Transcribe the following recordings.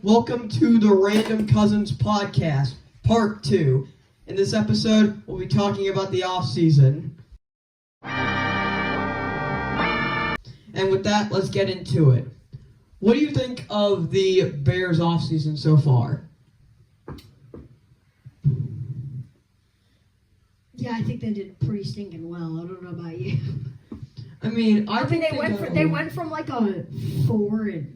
Welcome to the Random Cousins Podcast, Part 2. In this episode, we'll be talking about the off-season. And with that, let's get into it. What do you think of the Bears off-season so far? Yeah, I think they did pretty stinking well. I don't know about you. I mean, I think they went from like a 4 and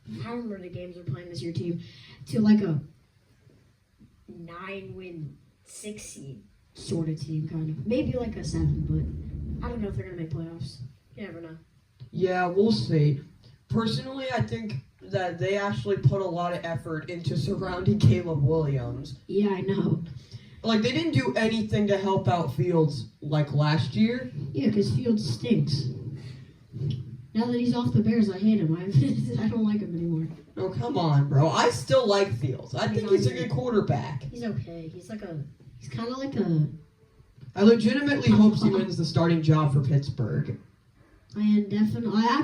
I don't remember the games they're playing this year team to like a 9-win 6 seed sort of team, kind of. Maybe like a 7, but I don't know if they're gonna make playoffs. You never know. Yeah, we'll see. Personally, I think that they actually put a lot of effort into surrounding Caleb Williams. Yeah, I know. Like, they didn't do anything to help out Fields like last year. Yeah, because Fields stinks. Now that he's off the Bears, I hate him. I don't like him anymore. Oh, come on, bro. I still like Fields. I think he's a good quarterback. He's okay. He's kind of like a... I legitimately hope he wins the starting job for Pittsburgh. I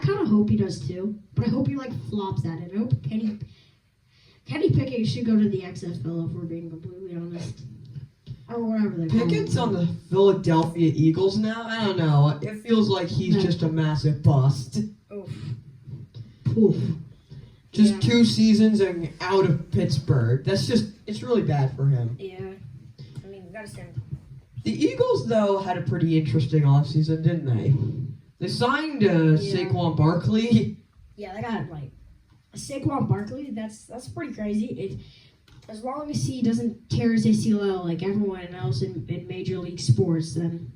kind of hope he does too. But I hope he flops at it. I hope Kenny Pickett should go to the XFL if we're being completely honest. Or whatever they call Pickett's it. on the Philadelphia Eagles now? I don't know. It feels like he's just a massive bust. Oof. Just 2 seasons and out of Pittsburgh. It's really bad for him. Yeah. I mean, we gotta stand. The Eagles, though, had a pretty interesting offseason, didn't they? They signed Saquon Barkley. Yeah, they got Saquon Barkley. That's pretty crazy. As long as he doesn't tear his ACL like everyone else in Major League Sports, then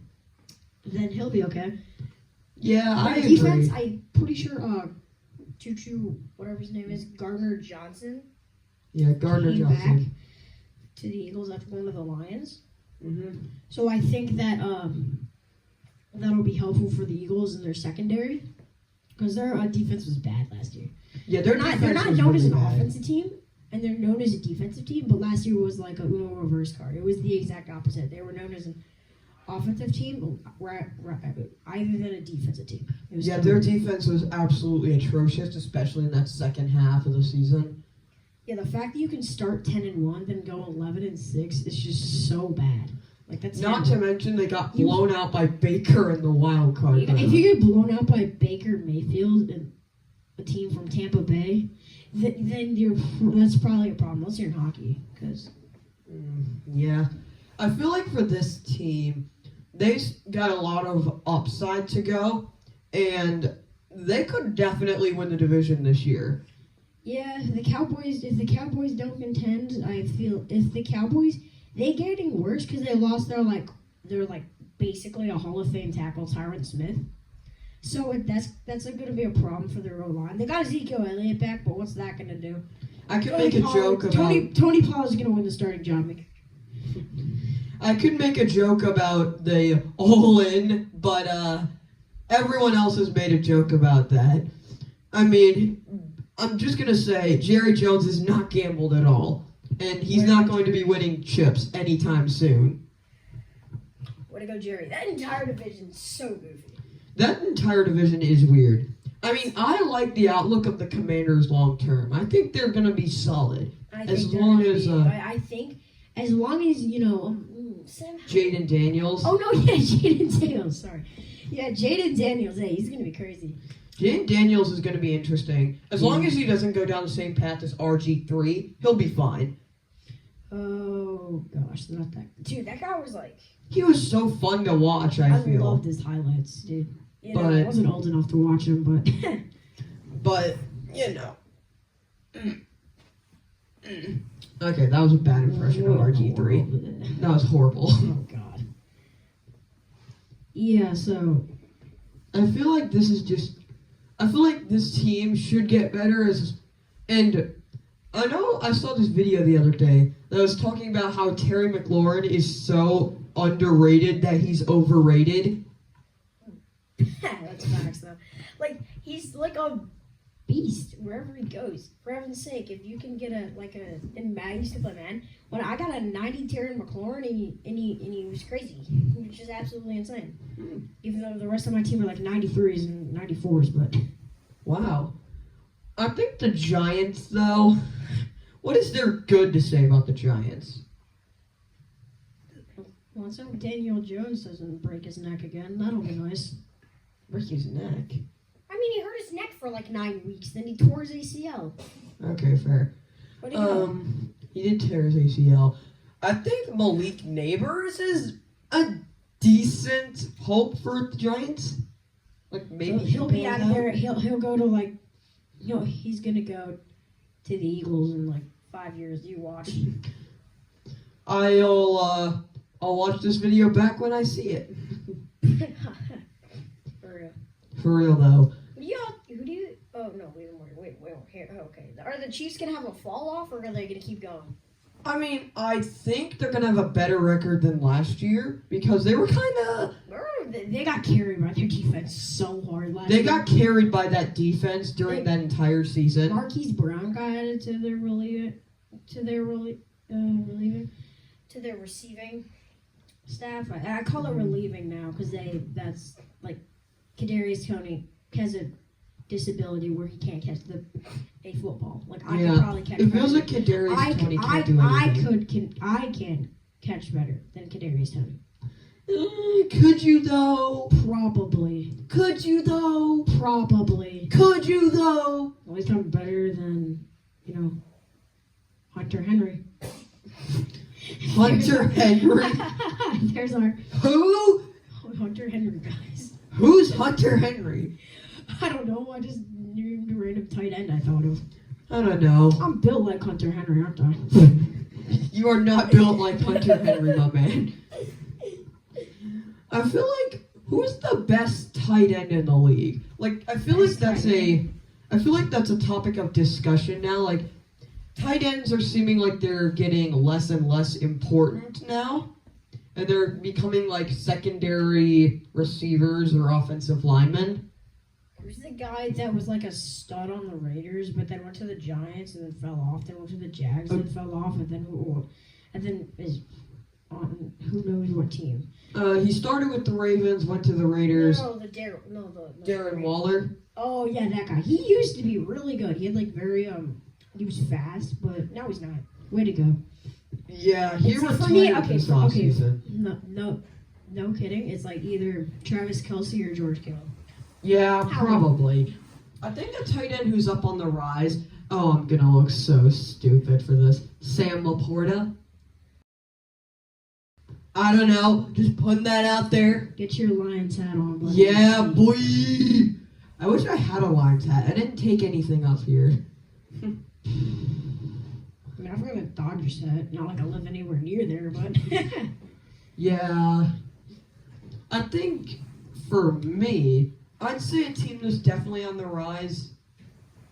he'll be okay. Yeah, I agree. Defense, I'm pretty sure Tutu, whatever his name is, Gardner Johnson. Yeah, Gardner came Johnson. back to the Eagles after going to the Lions. Mm-hmm. So I think that that'll be helpful for the Eagles in their secondary because their defense was bad last year. Yeah, they're not known as an offensive team. And they're known as a defensive team, but last year was like a Uno reverse card. It was the exact opposite. They were known as an offensive team rather than a defensive team. Yeah, their defense was absolutely atrocious, especially in that second half of the season. Yeah, the fact that you can start 10-1, then go 11-6 is just so bad. That's not to mention they got blown out by Baker in the wild card. If you get blown out by Baker Mayfield and a team from Tampa Bay, then that's probably a problem. Unless you're in hockey, because yeah, I feel like for this team, they got a lot of upside to go, and they could definitely win the division this year. Yeah, if the Cowboys don't contend, I feel if the Cowboys they're getting worse because they lost their basically a Hall of Fame tackle, Tyron Smith. So that's going to be a problem for their O-line. They got Ezekiel Elliott back, but what's that going to do? I could make a joke about... Tony Pollard is going to win the starting job. I could make a joke about the all-in, but everyone else has made a joke about that. I mean, I'm just going to say Jerry Jones is not gambled at all, and he's not going to be winning chips anytime soon. Way to go, Jerry. That entire division's so goofy. That entire division is weird. I mean, I like the outlook of the Commanders long term. I think they're going to be solid. I think as long as, Sam... Jaden Daniels. Oh, no, yeah, Jaden Daniels, sorry. Yeah, Jaden Daniels, hey, he's going to be crazy. Jaden Daniels is going to be interesting. As long as he doesn't go down the same path as RG3, he'll be fine. Oh, gosh, not that... Dude, that guy was He was so fun to watch, I feel. I loved his highlights, dude. I wasn't old enough to watch him, but... But, Okay, that was a bad impression of RG3. That was horrible. Oh, God. Yeah, so... I feel like this team should get better and I know I saw this video the other day that was talking about how Terry McLaurin is so underrated that he's overrated. That's facts, though. He's like a beast wherever he goes. For heaven's sake, if you can get in Madden, used to play Madden. When I got a 90 Terry McLaurin, and he was crazy. He was just absolutely insane. Even though the rest of my team were 93s and 94s, but wow. I think the Giants, though, What is there good to say about the Giants? Well, let's hope Daniel Jones doesn't break his neck again. That'll be nice. Break his neck. I mean, he hurt his neck for like 9 weeks, then he tore his ACL. Okay, fair. What do you know? He did tear his ACL. I think Malik Neighbors is a decent hope for the Giants. Like maybe he'll be out of there. He'll go to like, he's gonna go to the Eagles in like 5 years. You watch. I'll watch this video back when I see it. For real. For real though. Who do you? Oh no! Wait. Here. Okay. Are the Chiefs gonna have a fall off, or are they gonna keep going? I mean, I think they're gonna have a better record than last year because they were kind of. They got carried by their defense so hard last year. They got carried by that defense during that entire season. Marquise Brown got added to their receiving staff. I call it relieving now because that's like Kadarius Toney has a disability where he can't catch a football. Like I could probably catch. It feels like Kadarius Toney can't do anything. I can catch better than Kadarius Toney. Could you though? Probably. Could you though? Probably. Could you though? Well, he's come better than Hunter Henry. Hunter Henry. There's our Who? Hunter Henry guys. Who's Hunter Henry? I don't know. I just named a random tight end I thought of. I don't know. I'm built like Hunter Henry, aren't I? You are not built like Hunter Henry, my man. I feel like who's the best tight end in the league? Like I feel like that's a topic of discussion now. Like tight ends are seeming like they're getting less and less important now. And they're becoming like secondary receivers or offensive linemen. Who's the guy that was like a stud on the Raiders, but then went to the Giants and then fell off, then went to the Jags and then fell off, and then is on who knows what team? He started with the Ravens, went to the Raiders. Darren Waller. Oh yeah, that guy. He used to be really good. He had like he was fast, but now he's not. Way to go. Yeah, he retired this offseason. No kidding. It's like either Travis Kelce or George Kittle. Yeah, probably. I think a tight end who's up on the rise. Oh, I'm gonna look so stupid for this. Sam Laporta. I don't know. Just putting that out there. Get your Lions hat on, buddy. Yeah, boy. I wish I had a Lions hat. I didn't take anything up here. I mean, I've got a Dodgers hat. Not like I live anywhere near there, but. Yeah. I think for me, I'd say a team that's definitely on the rise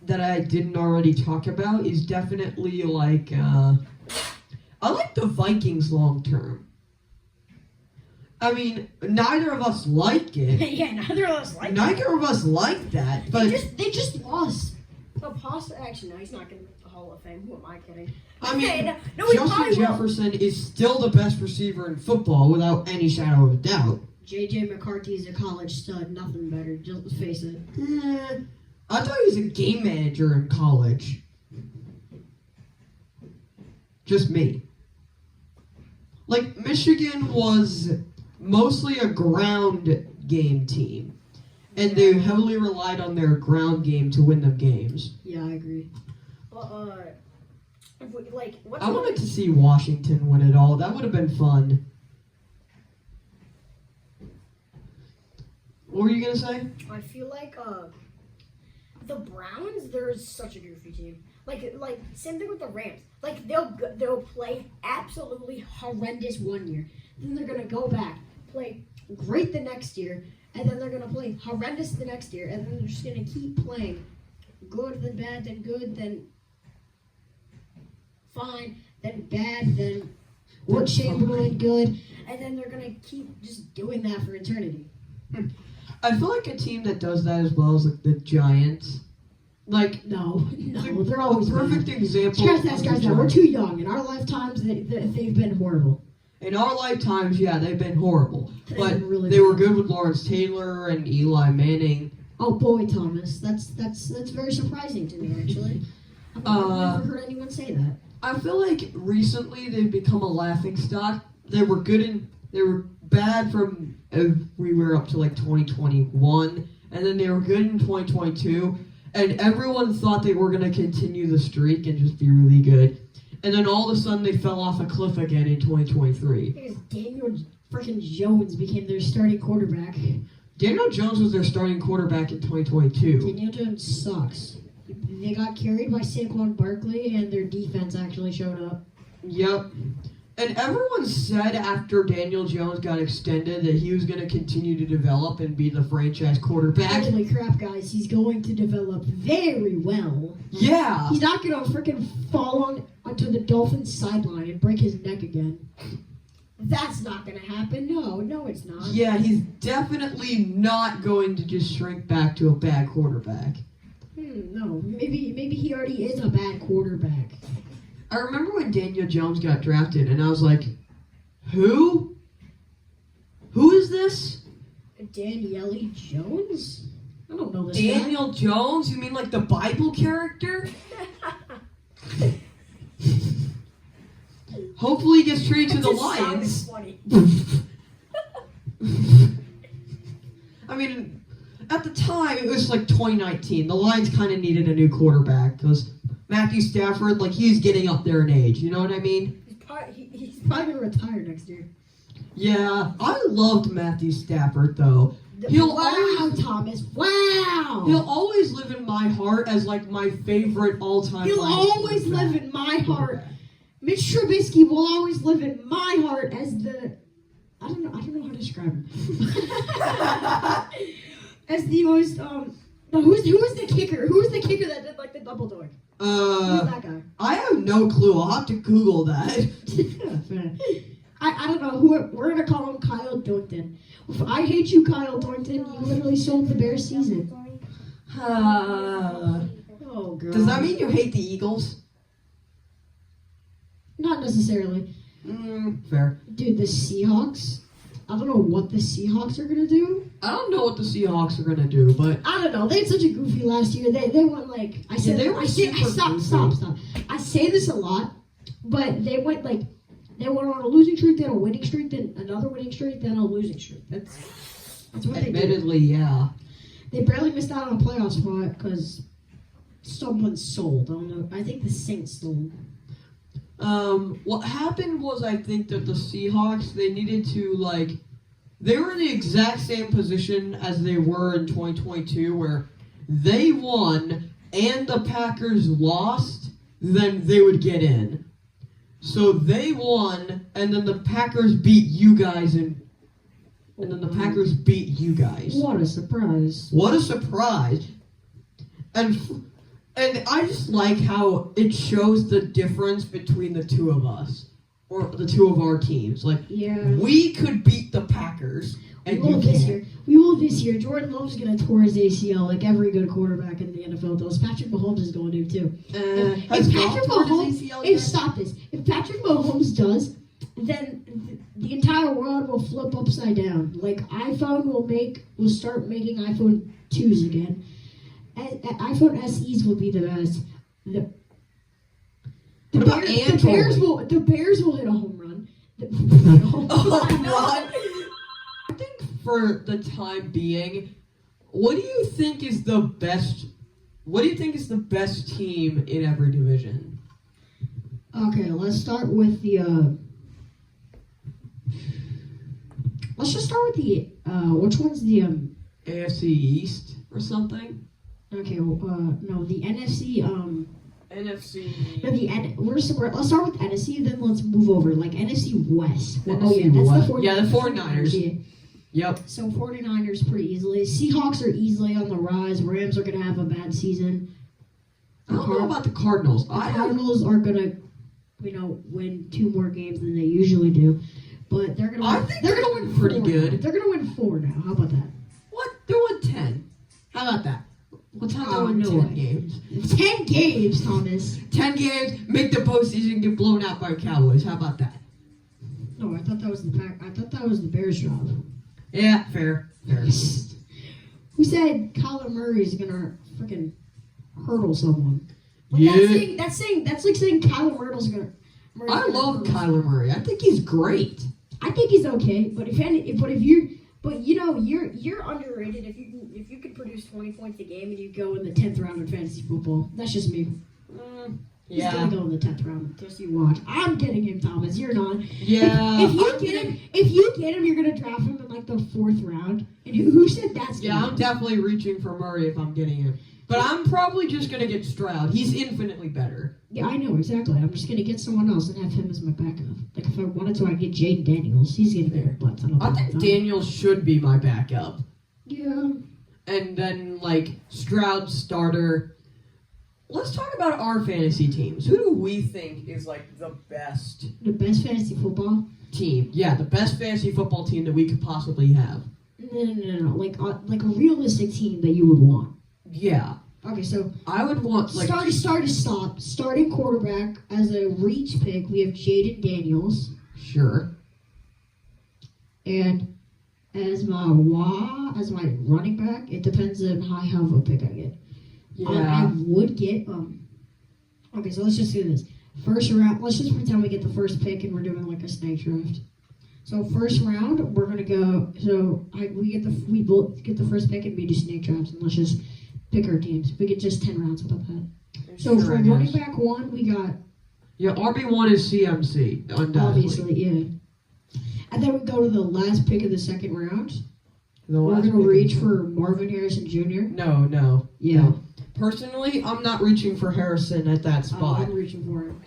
that I didn't already talk about is definitely like, I like the Vikings long term. I mean, neither of us like it. Yeah, neither of us like it. Neither of us like that, but... They just lost. So Pasta, actually, no, he's not going to the Hall of Fame. Who am I kidding? I mean, no, Justin Jefferson is still the best receiver in football without any shadow of a doubt. J.J. McCarthy is a college stud. Nothing better. Just face it. I thought he was a game manager in college. Just me. Like, Michigan was mostly a ground game team. And they heavily relied on their ground game to win them games. Yeah, I agree. I wanted to see Washington win it all. That would have been fun. What were you going to say? I feel like the Browns, they're such a goofy team. Like same thing with the Rams. Like they'll play absolutely horrendous one year, then they're gonna go back, play great the next year, and then they're gonna play horrendous the next year, and then they're just gonna keep playing good, then bad, then good, then fine, then bad, then Will Chamberlain good, and then they're gonna keep just doing that for eternity. I feel like a team that does that as well is like the Giants. Like no, they're always a perfect example. We're too young. In our lifetimes, they've been horrible. In our lifetimes, yeah, they've been horrible. But really they were good with Lawrence Taylor and Eli Manning. Oh boy, Thomas, that's very surprising to me actually. I've never heard anyone say that. I feel like recently they've become a laughing stock. They were bad from everywhere up to like 2021, and then they were good in 2022, and everyone thought they were going to continue the streak and just be really good. And then all of a sudden they fell off a cliff again in 2023. Because Daniel freaking Jones became their starting quarterback. Daniel Jones was their starting quarterback in 2022. Daniel Jones sucks. They got carried by Saquon Barkley, and their defense actually showed up. Yep. And everyone said after Daniel Jones got extended that he was going to continue to develop and be the franchise quarterback. Holy crap, guys. He's going to develop very well. Yeah. He's not going to freaking fall onto the Dolphins sideline and break his neck again. That's not going to happen. No, it's not. Yeah, he's definitely not going to just shrink back to a bad quarterback. No, maybe he already is a bad quarterback. I remember when Daniel Jones got drafted, and I was like, who? Who is this? Danielle Jones? I don't know this Daniel Jones? You mean like the Bible character? Hopefully he gets traded to the Lions. Funny. I mean, at the time, it was like 2019. The Lions kind of needed a new quarterback because Matthew Stafford, like, he's getting up there in age. You know what I mean? He's probably going to retire next year. Yeah, I loved Matthew Stafford, though. Thomas. Wow. He'll always live in my heart as, like, my favorite all-time. He'll always live in my heart. Mitch Trubisky will always live in my heart as the... I don't know how to describe him. As the most, who was the kicker? Who was the kicker that did, like, the double doink? Who's that guy? I have no clue. I'll have to Google that. I don't know. We're going to call him Kyle Doington. I hate you, Kyle Doington. You literally sold the Bears season. Oh, God. Does that mean you hate the Eagles? Not necessarily. Fair. Dude, the Seahawks. I don't know what the Seahawks are going to do. I don't know what the Seahawks are going to do, but... I don't know. They had such a goofy last year. They went like... Stop. I say this a lot, but they went on a losing streak, then a winning streak, then another winning streak, then a losing streak. That's what they did. Admittedly, yeah. They barely missed out on a playoff spot because someone sold. I don't know. I think the Saints sold. What happened was I think that the Seahawks, they needed to, like... They were in the exact same position as they were in 2022, where they won and the Packers lost, then they would get in. So they won, and then the Packers beat you guys, and then the Packers beat you guys. What a surprise. What a surprise. And I just like how it shows the difference between the two of us. Or the two of our teams. Like, we could beat the Packers, and we will this year. We will this year. Jordan Love's going to tore his ACL like every good quarterback in the NFL does. Patrick Mahomes is going to, too. If Patrick Mahomes does, then the entire world will flip upside down. Like, iPhone will start making iPhone 2s again. iPhone SEs will be the best. The Bears will hit a home run. I think for the time being, what do you think is the best? What do you think is the best team in every division? Okay, let's start with the. Let's just start with the. Which one's the AFC East or something? Okay, no, the NFC. NFC. No, let's start with NFC, then let's move over. Like NFC West. NFC that's West. the 49ers. Yeah. Yep. So 49ers pretty easily. Seahawks are easily on the rise. Rams are going to have a bad season. I don't know about the Cardinals. The Cardinals are going to, win 2 more games than they usually do. But they're going to win pretty 4 good. Now. They're going to win 4 now. How about that? What? They won 10. How about that? What's how they win 10 games? 10 games, Thomas. 10 games, make the postseason, get blown out by Cowboys. How about that? No, I thought that was the Bears' job. Yeah, fair. Who said Kyler Murray is gonna freaking hurdle someone? But Yeah. that's like saying Kyler Murray's gonna. I love Kyler Murray. I think he's great. I think he's okay, but you're underrated if you could produce 20 points a game and you go in the 10th round in fantasy football. That's just me. He's gonna go in the 10th round. Just you watch. I'm getting him, Thomas. You're not. Yeah. If you get him, you're gonna draft him in like the 4th round. And who said that's? Yeah, I'm definitely reaching for Murray if I'm getting him. But I'm probably just gonna get Stroud. He's infinitely better. Yeah, I know exactly. I'm just gonna get someone else and have him as my backup. Like if I wanted to, I'd get Jaden Daniels. He's gonna get butts. I think Daniels should be my backup. Yeah. And then like Stroud starter. Let's talk about our fantasy teams. Who do we think is like the best? The best fantasy football team. Yeah, the best fantasy football team that we could possibly have. No. Like a realistic team that you would want. Yeah. Okay, so I would want like starting quarterback as a reach pick. We have Jaden Daniels. Sure. And as my running back, it depends on how high of a pick I get. Yeah. I would get Okay, so let's just do this. First round. Let's just pretend we get the first pick and we're doing like a snake draft. So first round, we're gonna go. So we both get the first pick and we do snake drafts, and let's just pick our teams. We get just 10 rounds without that. So for running back 1, we got. Yeah, RB1 is CMC. Undoubtedly. Obviously, yeah. And then we go to the last pick of the 2nd round. We're gonna reach for Marvin Harrison Jr. No. Yeah. No. Personally, I'm not reaching for Harrison at that spot. I'm reaching for him.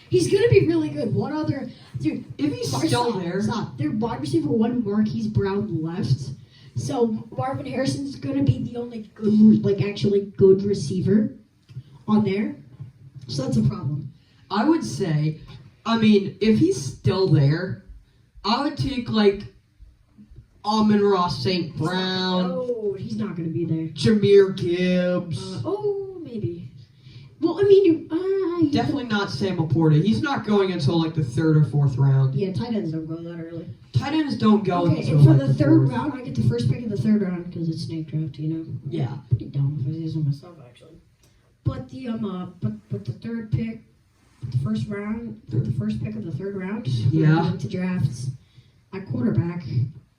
He's gonna be really good. One other dude, if he's still there. Stop. Their wide receiver 1, Marquise Brown, left. So Marvin Harrison's gonna be the only good, actually good receiver on there. So that's a problem. I would say, if he's still there, I would take Amon-Ra St. Brown. Oh, he's not going to be there. Jahmyr Gibbs. Maybe. Well, definitely not Sam Laporta. He's not going until the 3rd or 4th round. Yeah, tight ends don't go that early. Tight ends don't go until and for the 3rd 4th. round, I get the first pick of the 3rd round because it's snake draft, Yeah. Pretty dumb if I say so myself, actually. But the but the 3rd pick, the first round, the first pick of the 3rd round. Yeah. We're going to draft at quarterback.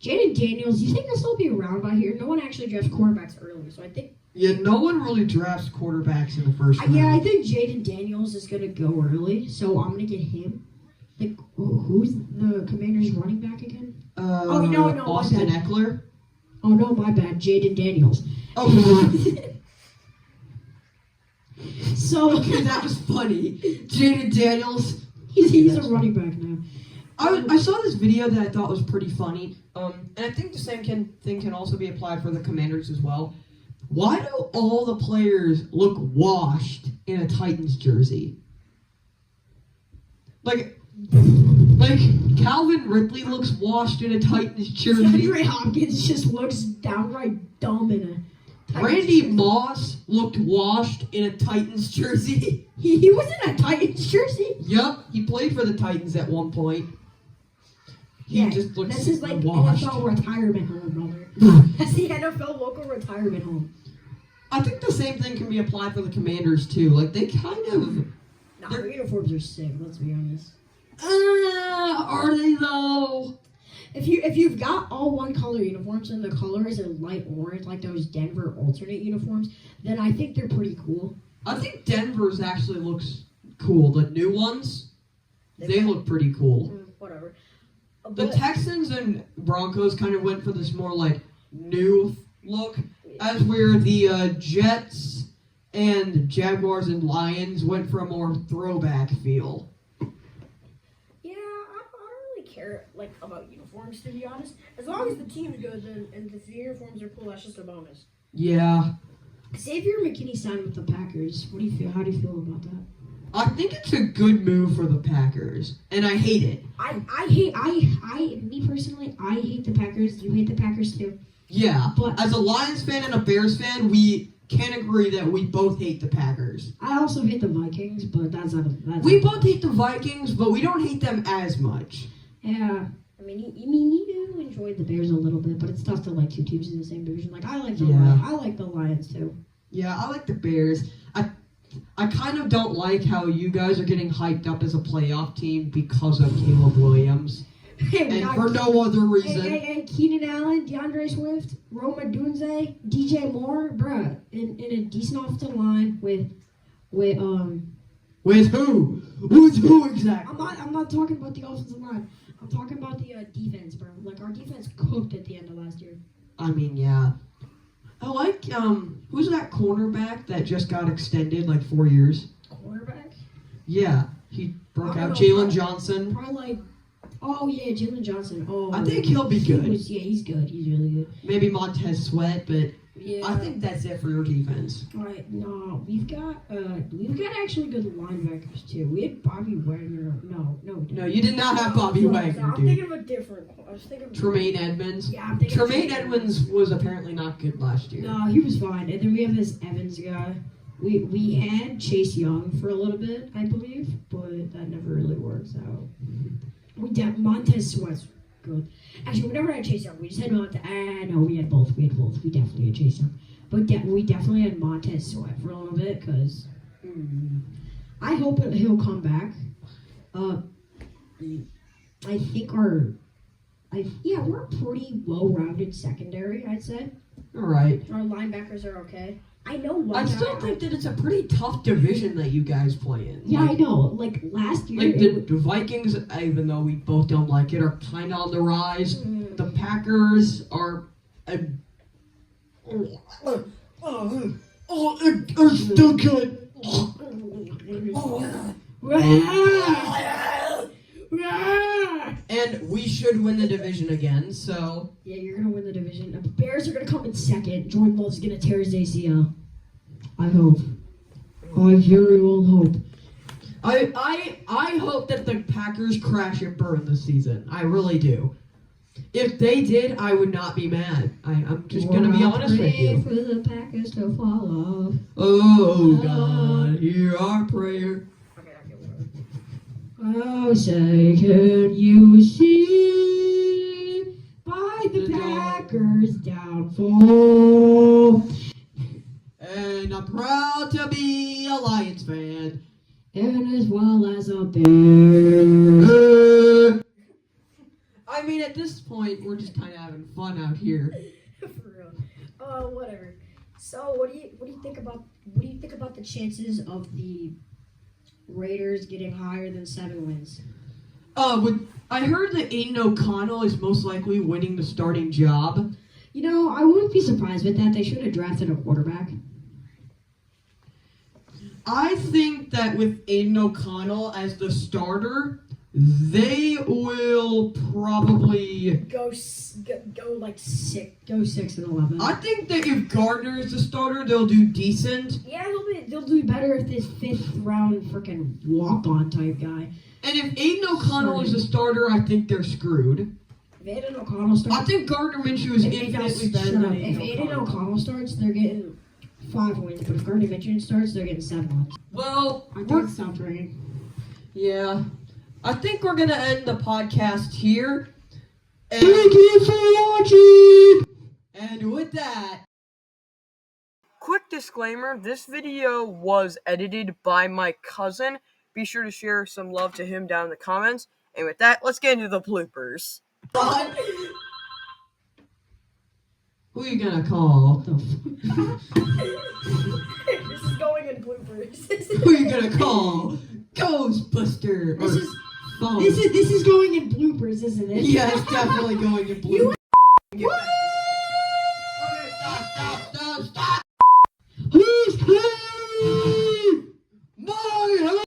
Jaden Daniels, you think he'll still be around by here? No one actually drafts quarterbacks early, so I think. Yeah, no one really drafts quarterbacks in the first round. Yeah, I think Jaden Daniels is going to go early, so I'm going to get him. Who's the Commanders' running back again? No, Austin Eckler? Oh, no, my bad. Jaden Daniels. Oh, so okay, that was funny. Jaden Daniels. He's a running back now. I saw this video that I thought was pretty funny, and I think the same thing can also be applied for the Commanders as well. Why do all the players look washed in a Titans jersey? Calvin Ridley looks washed in a Titans jersey. DeAndre Hopkins just looks downright dumb in a Titans Randy jersey. Moss looked washed in a Titans jersey. He was in a Titans jersey? Yup, he played for the Titans at one point. He just looks this is washed. NFL retirement home, brother. That's the NFL local retirement home. I think the same thing can be applied for the Commanders too. They kind of. Their uniforms are sick. Let's be honest. Are they though? If you've got all one color uniforms and the color is a light orange, like those Denver alternate uniforms, then I think they're pretty cool. I think Denver's actually looks cool. The new ones, they look pretty cool. Whatever. The Texans and Broncos kind of went for this more new look, as where the Jets and Jaguars and Lions went for a more throwback feel. Yeah, I don't really care about uniforms, to be honest. As long as the team is good and the uniforms are cool, that's just a bonus. Yeah. Xavier McKinney signed with the Packers. What do you feel? How do you feel about that? I think it's a good move for the Packers, and I hate it. Me personally, I hate the Packers. You hate the Packers too. Yeah, but as a Lions fan and a Bears fan, we can agree that we both hate the Packers. I also hate the Vikings, but we both hate the Vikings, but we don't hate them as much. Yeah. You do enjoy the Bears a little bit, but it's tough to like two teams in the same division. I like the Lions too. Yeah, I like the Bears. I I kind of don't like how you guys are getting hyped up as a playoff team because of Caleb Williams. Hey, And for no other reason. Hey, Keenan Allen, DeAndre Swift, Roma Dunze, DJ Moore, bruh, in a decent offensive line with who? With who exactly? I'm not talking about the offensive line. I'm talking about the defense, bro. Like, our defense cooked at the end of last year. I mean, yeah. I like, who's that cornerback that just got extended, like 4 years? Quarterback? Yeah, he broke out. know, Jalen Johnson. Probably like, oh yeah, Jalen Johnson. Oh, I think he'll be good. He's good. He's really good. Maybe Montez Sweat, but Yeah. I think that's it for your defense. Right, no, we've got actually good linebackers too. We had Bobby Wagner. No, you did not have Bobby Wagner, I'm dude. thinking of a different. I was thinking of Tremaine Edmonds. Yeah, I'm thinking Tremaine of Edmonds was apparently not good last year. No, he was fine. And then we have this Evans guy. We had Chase Young for a little bit, I believe, but that never really works out. Montez Sweat's good. Actually, we never had Chase Young. We just had Montez. No, we had both. We definitely had Chase Young. But we definitely had Montez Sweat for a little bit because I hope he'll come back. I think we're a pretty well-rounded secondary, I'd say. All right. Our linebackers are okay. I know. I still think that it's a pretty tough division that you guys play in. Yeah, I know. Like last year, like the Vikings, even though we both don't like it, are kind of on the rise. The Packers are still good. And we should win the division again, so... Yeah, you're going to win the division. The Bears are going to come in second. Jordan Love's going to tear his ACL. I hope. I very well hope. I hope that the Packers crash and burn this season. I really do. If they did, I would not be mad. I'm just going to be honest with you. For the Packers to fall off. Oh, God, hear our prayer. Oh, say, can you see by the Packers' downfall? And I'm proud to be a Lions fan. And as well as a Bear. I mean, at this point, we're just kind of having fun out here. For real. Whatever. So, what do you think about the chances of the Raiders getting higher than 7 wins? I heard that Aiden O'Connell is most likely winning the starting job. You know, I wouldn't be surprised with that. They should have drafted a quarterback. I think that with Aiden O'Connell as the starter, they will probably go like 6-11. I think that if Gardner is the starter, they'll do decent. Yeah, they'll do better if this 5th round freaking walk-on type guy. And if Aiden O'Connell is the starter, I think they're screwed. If Aiden O'Connell starts, I think Gardner Minshew is infinitely better than Aiden O'Connell starts, they're getting 5 wins. But if Gardner Minshew starts, they're getting 7 wins. Well, I think it stopped raining. Yeah. I think we're going to end the podcast here. And thank you for watching! And with that... Quick disclaimer, this video was edited by my cousin. Be sure to share some love to him down in the comments. And with that, let's get into the bloopers. Who are you going to call? This is going in bloopers. Who are you going to call? Ghostbuster! This is going in bloopers, isn't it? Yeah, it's definitely going in bloopers. Okay, stop.